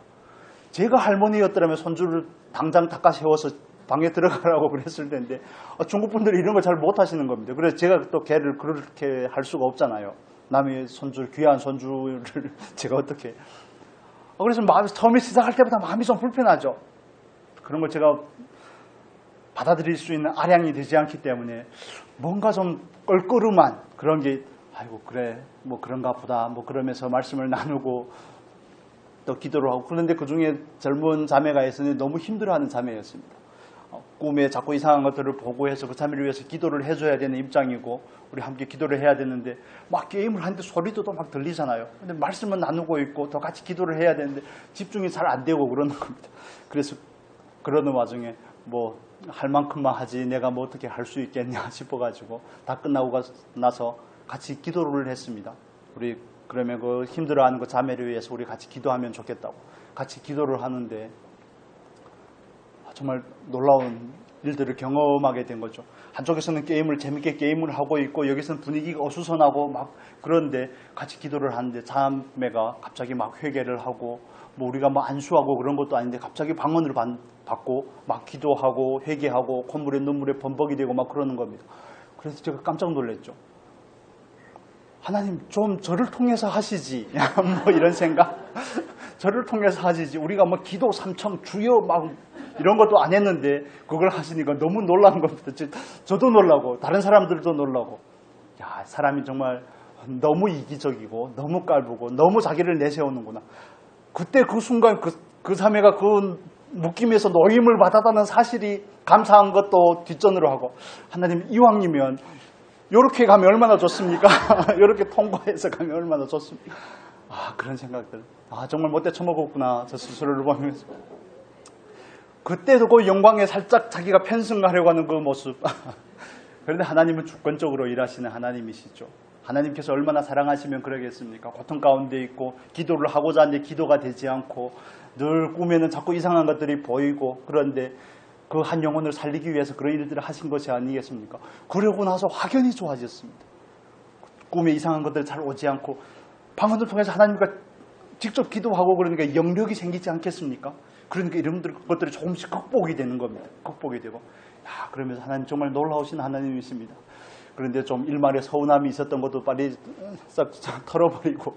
제가 할머니였더라면 손주를 당장 닦아 세워서 방에 들어가라고 그랬을 텐데 중국 분들이 이런 걸 잘 못하시는 겁니다. 그래서 제가 또 걔를 그렇게 할 수가 없잖아요. 남의 손주, 귀한 손주를 제가 어떻게. 그래서 처음에 시작할 때보다 마음이 좀 불편하죠. 그런 걸 제가 받아들일 수 있는 아량이 되지 않기 때문에 뭔가 좀 껄끄름한 그런 게, 아이고 그래 뭐 그런가 보다 뭐 그러면서 말씀을 나누고 또 기도를 하고. 그런데 그 중에 젊은 자매가 있었는데 너무 힘들어하는 자매였습니다. 꿈에 자꾸 이상한 것들을 보고 해서 그 자매를 위해서 기도를 해줘야 되는 입장이고 우리 함께 기도를 해야 되는데 막 게임을 하는데 소리도 또 막 들리잖아요. 근데 말씀은 나누고 있고 더 같이 기도를 해야 되는데 집중이 잘 안 되고 그러는 겁니다. 그래서 그러는 와중에 뭐 할 만큼만 하지 내가 뭐 어떻게 할 수 있겠냐 싶어가지고 다 끝나고 나서 같이 기도를 했습니다. 우리 그러면 그 힘들어하는 그 자매를 위해서 우리 같이 기도하면 좋겠다고 같이 기도를 하는데 정말 놀라운 일들을 경험하게 된 거죠. 한쪽에서는 재밌게 게임을 하고 있고 여기서는 분위기가 어수선하고 막 그런데 같이 기도를 하는데 자매가 갑자기 막 회개를 하고 뭐 우리가 뭐 안수하고 그런 것도 아닌데 갑자기 방언을 받고 막 기도하고 회개하고 콧물에 눈물에 범벅이 되고 막 그러는 겁니다. 그래서 제가 깜짝 놀랐죠. 하나님 좀 저를 통해서 하시지 뭐 이런 생각. 저를 통해서 하시지 우리가 뭐 기도 삼청 주여 막 이런 것도 안 했는데 그걸 하시니까 너무 놀란 겁니다. 저도 놀라고 다른 사람들도 놀라고. 야, 사람이 정말 너무 이기적이고 너무 깔보고 너무 자기를 내세우는구나. 그때 그 순간 그 자매가 그 묶임에서 노임을 받았다는 사실이 감사한 것도 뒷전으로 하고, 하나님 이왕이면 이렇게 가면 얼마나 좋습니까? 이렇게 통과해서 가면 얼마나 좋습니까? 그런 생각들. 정말 못돼 처먹었구나. 저 스스로를 보면서. 그때도 그 영광에 살짝 자기가 편승하려고 하는 그 모습. 그런데 하나님은 주권적으로 일하시는 하나님이시죠. 하나님께서 얼마나 사랑하시면 그러겠습니까? 고통 가운데 있고 기도를 하고자 하는데 기도가 되지 않고 늘 꿈에는 자꾸 이상한 것들이 보이고, 그런데 그 한 영혼을 살리기 위해서 그런 일들을 하신 것이 아니겠습니까? 그러고 나서 확연히 좋아졌습니다. 꿈에 이상한 것들이 잘 오지 않고 방언을 통해서 하나님과 직접 기도하고 그러니까 영력이 생기지 않겠습니까? 그러니까 이런 것들이 조금씩 극복이 되는 겁니다. 극복이 되고, 그러면서 하나님 정말 놀라우신 하나님이십니다. 그런데 좀 일말의 서운함이 있었던 것도 빨리 싹 털어버리고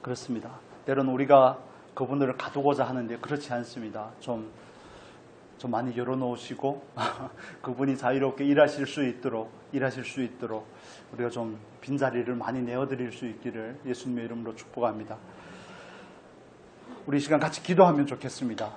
그렇습니다. 때로는 우리가 그분들을 가두고자 하는데 그렇지 않습니다. 좀 많이 열어놓으시고 그분이 자유롭게 일하실 수 있도록 우리가 좀 빈자리를 많이 내어드릴 수 있기를 예수님의 이름으로 축복합니다. 우리 이 시간 같이 기도하면 좋겠습니다.